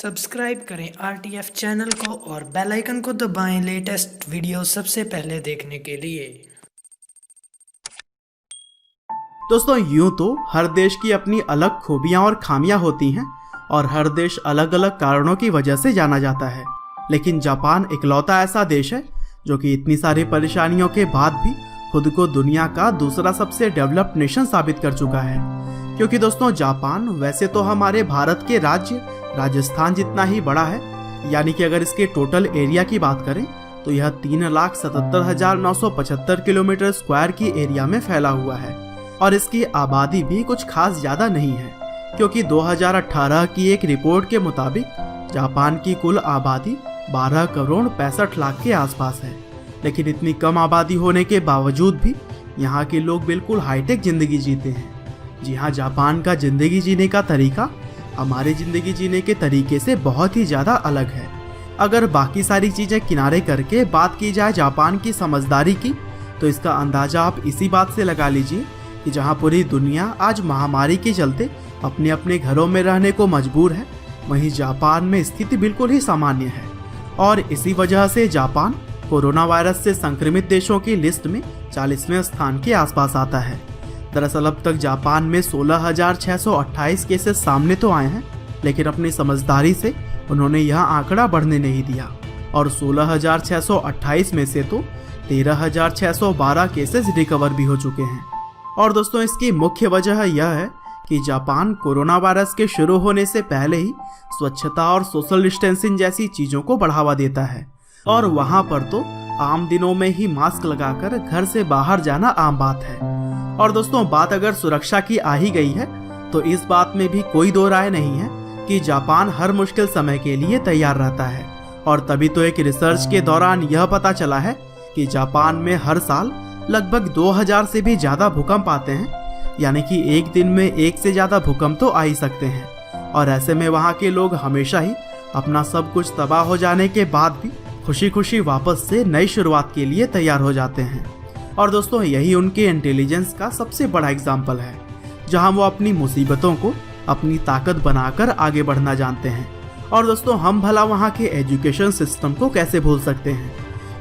Subscribe करें RTF channel को और बेल आइकन को दबाएं लेटेस्ट वीडियो सबसे पहले देखने के लिए। दोस्तों यूं तो हर देश की अपनी अलग खूबियां और खामियां होती हैं और हर देश अलग अलग कारणों की वजह से जाना जाता है, लेकिन जापान इकलौता ऐसा देश है जो कि इतनी सारी परेशानियों के बाद भी खुद को दुनिया का दूसरा सबसे डेवलप्ड नेशन साबित कर चुका है। क्योंकि दोस्तों जापान वैसे तो हमारे भारत के राज्य राजस्थान जितना ही बड़ा है, यानी कि अगर इसके टोटल एरिया की बात करें तो यह 3,77,975 किलोमीटर स्क्वायर की एरिया में फैला हुआ है और इसकी आबादी भी कुछ खास ज़्यादा नहीं है, क्योंकि 2018 की एक रिपोर्ट के मुताबिक जापान की कुल आबादी 12 करोड़ 65 लाख के आसपास है। लेकिन इतनी कम आबादी होने के बावजूद भी यहाँ के लोग बिल्कुल हाईटेक ज़िंदगी जीते हैं। जी हाँ, जापान का ज़िंदगी जीने का तरीका हमारी ज़िंदगी जीने के तरीके से बहुत ही ज़्यादा अलग है। अगर बाकी सारी चीज़ें किनारे करके बात की जाए जापान की समझदारी की, तो इसका अंदाज़ा आप इसी बात से लगा लीजिए कि जहाँ पूरी दुनिया आज महामारी के चलते अपने अपने घरों में रहने को मजबूर है, वहीं जापान में स्थिति बिल्कुल ही सामान्य है। और इसी वजह से जापान कोरोना वायरस से संक्रमित देशों की लिस्ट में 40वें स्थान के आसपास आता है। दरअसल अब तक जापान में 16,628 केसेस सामने तो आए हैं, लेकिन अपनी समझदारी से उन्होंने यह आंकड़ा बढ़ने नहीं दिया और 16,628 में से तो 13,612 केसेस रिकवर भी हो चुके हैं। और दोस्तों इसकी मुख्य वजह यह है कि जापान कोरोना वायरस के शुरू होने से पहले ही स्वच्छता और सोशल डिस्टेंसिंग जैसी चीज़ों को बढ़ावा देता है और वहाँ पर तो आम दिनों में ही मास्क लगाकर घर से बाहर जाना आम बात है। और दोस्तों बात अगर सुरक्षा की आ ही गई है तो इस बात में भी कोई दो राय नहीं है कि जापान हर मुश्किल समय के लिए तैयार रहता है। और तभी तो एक रिसर्च के दौरान यह पता चला है कि जापान में हर साल लगभग 2000 से भी ज़्यादा भूकंप आते हैं, यानी कि एक दिन में एक से ज़्यादा भूकंप तो आ ही सकते हैं। और ऐसे में वहाँ के लोग हमेशा ही अपना सब कुछ तबाह हो जाने के बाद भी खुशी खुशी वापस से नई शुरुआत के लिए तैयार हो जाते हैं। और दोस्तों यही उनके इंटेलिजेंस का सबसे बड़ा एग्जाम्पल है, जहाँ वो अपनी मुसीबतों को अपनी ताकत बनाकर आगे बढ़ना जानते हैं। और दोस्तों हम भला वहाँ के एजुकेशन सिस्टम को कैसे भूल सकते हैं,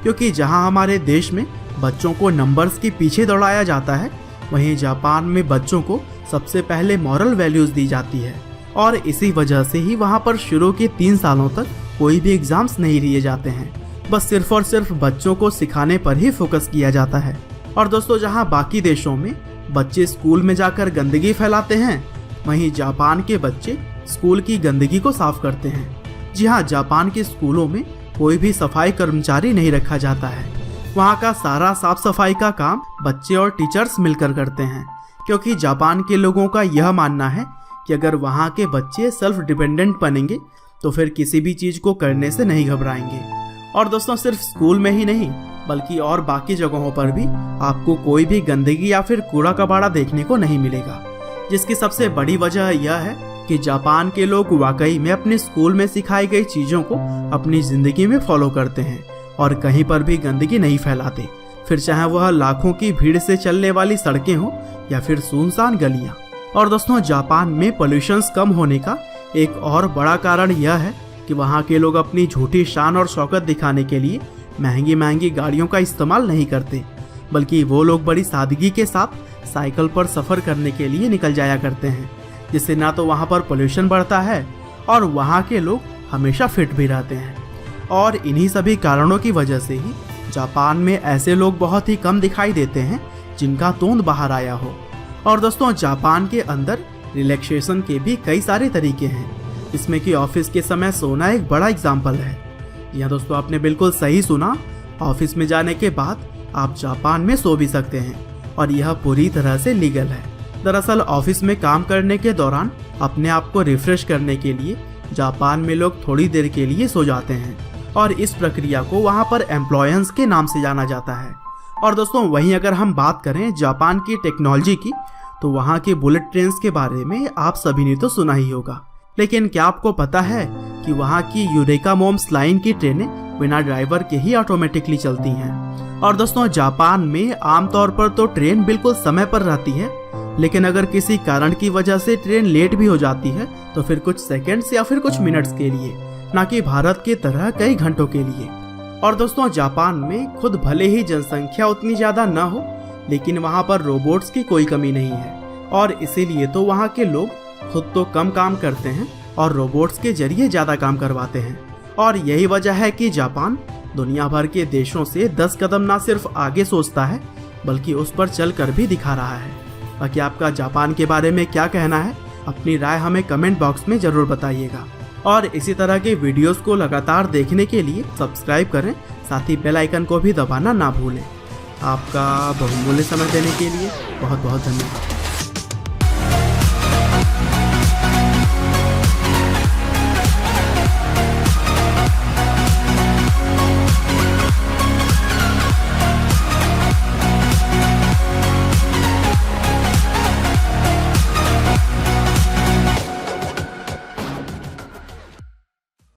क्योंकि जहाँ हमारे देश में बच्चों को नंबर्स के पीछे दौड़ाया जाता है, वहीं जापान में बच्चों को सबसे पहले मॉरल वैल्यूज दी जाती है। और इसी वजह से ही वहाँ पर शुरू के 3 सालों तक कोई भी एग्जाम्स नहीं लिए जाते हैं, बस सिर्फ और सिर्फ बच्चों को सिखाने पर ही फोकस किया जाता है। और दोस्तों जहाँ बाकी देशों में बच्चे स्कूल में जाकर गंदगी फैलाते हैं, वहीं जापान के बच्चे स्कूल की गंदगी को साफ करते हैं। जी हाँ, जापान के स्कूलों में कोई भी सफाई कर्मचारी नहीं रखा जाता है। वहाँ का सारा साफ सफाई का काम बच्चे और टीचर्स मिलकर करते हैं, क्योंकि जापान के लोगों का यह मानना है कि अगर वहाँ के बच्चे सेल्फ डिपेंडेंट बनेंगे तो फिर किसी भी चीज़ को करने से नहीं घबराएंगे। और दोस्तों सिर्फ स्कूल में ही नहीं बल्कि और बाकी जगहों पर भी आपको कोई भी गंदगी या फिर कूड़ा कबाड़ा देखने को नहीं मिलेगा, जिसकी सबसे बड़ी वजह यह है कि जापान के लोग वाकई में अपने स्कूल में सिखाई गई चीज़ों को अपनी ज़िंदगी में फॉलो करते हैं और कहीं पर भी गंदगी नहीं फैलाते, फिर चाहे वह लाखों की भीड़ से चलने वाली सड़कें हों या फिर सुनसान गलियाँ। और दोस्तों जापान में पोल्यूशंस कम होने का एक और बड़ा कारण यह है कि वहाँ के लोग अपनी झूठी शान और शौकत दिखाने के लिए महंगी महंगी गाड़ियों का इस्तेमाल नहीं करते, बल्कि वो लोग बड़ी सादगी के साथ साइकिल पर सफ़र करने के लिए निकल जाया करते हैं, जिससे ना तो वहाँ पर पोल्यूशन बढ़ता है और वहाँ के लोग हमेशा फिट भी रहते हैं। और इन्हीं सभी कारणों की वजह से ही जापान में ऐसे लोग बहुत ही कम दिखाई देते हैं जिनका तोंद बाहर आया हो। और दोस्तों जापान के अंदर रिलैक्सेशन के भी कई सारे तरीके हैं, इसमें कि ऑफिस के समय सोना एक बड़ा एग्जाम्पल है। यह दोस्तों आपने बिल्कुल सही सुना, ऑफिस में जाने के बाद आप जापान में सो भी सकते हैं और यह पूरी तरह से लीगल है। दरअसल ऑफिस में काम करने के दौरान अपने आप को रिफ्रेश करने के लिए जापान में लोग थोड़ी देर के लिए सो जाते हैं और इस प्रक्रिया को वहाँ पर एम्प्लॉयंस के नाम से जाना जाता है। और दोस्तों वहीं अगर हम बात करें जापान की टेक्नोलॉजी की, तो वहाँ के बुलेट ट्रेन्स के बारे में आप सभी ने तो सुना ही होगा, लेकिन क्या आपको पता है कि वहाँ की यूरेका मोम्स लाइन की ट्रेनें बिना ड्राइवर के ही ऑटोमेटिकली चलती हैं। और दोस्तों जापान में आमतौर पर तो ट्रेन बिल्कुल समय पर रहती है, लेकिन अगर किसी कारण की वजह से ट्रेन लेट भी हो जाती है तो फिर कुछ सेकंड्स या फिर कुछ मिनट्स के लिए, ना कि भारत की तरह कई घंटों के लिए। और दोस्तों जापान में खुद भले ही जनसंख्या उतनी ज्यादा न हो, लेकिन वहाँ पर रोबोट्स की कोई कमी नहीं है, और इसीलिए तो वहाँ के लोग खुद तो कम काम करते हैं और रोबोट्स के जरिए ज्यादा काम करवाते हैं। और यही वजह है कि जापान दुनिया भर के देशों से 10 कदम ना सिर्फ आगे सोचता है बल्कि उस पर चल कर भी दिखा रहा है। बाकी आपका जापान के बारे में क्या कहना है, अपनी राय हमें कमेंट बॉक्स में जरूर बताइएगा। और इसी तरह के वीडियोस को लगातार देखने के लिए सब्सक्राइब करें, साथ ही बेल आइकन को भी दबाना ना भूलें। आपका बहुमूल्य समय देने के लिए बहुत बहुत धन्यवाद।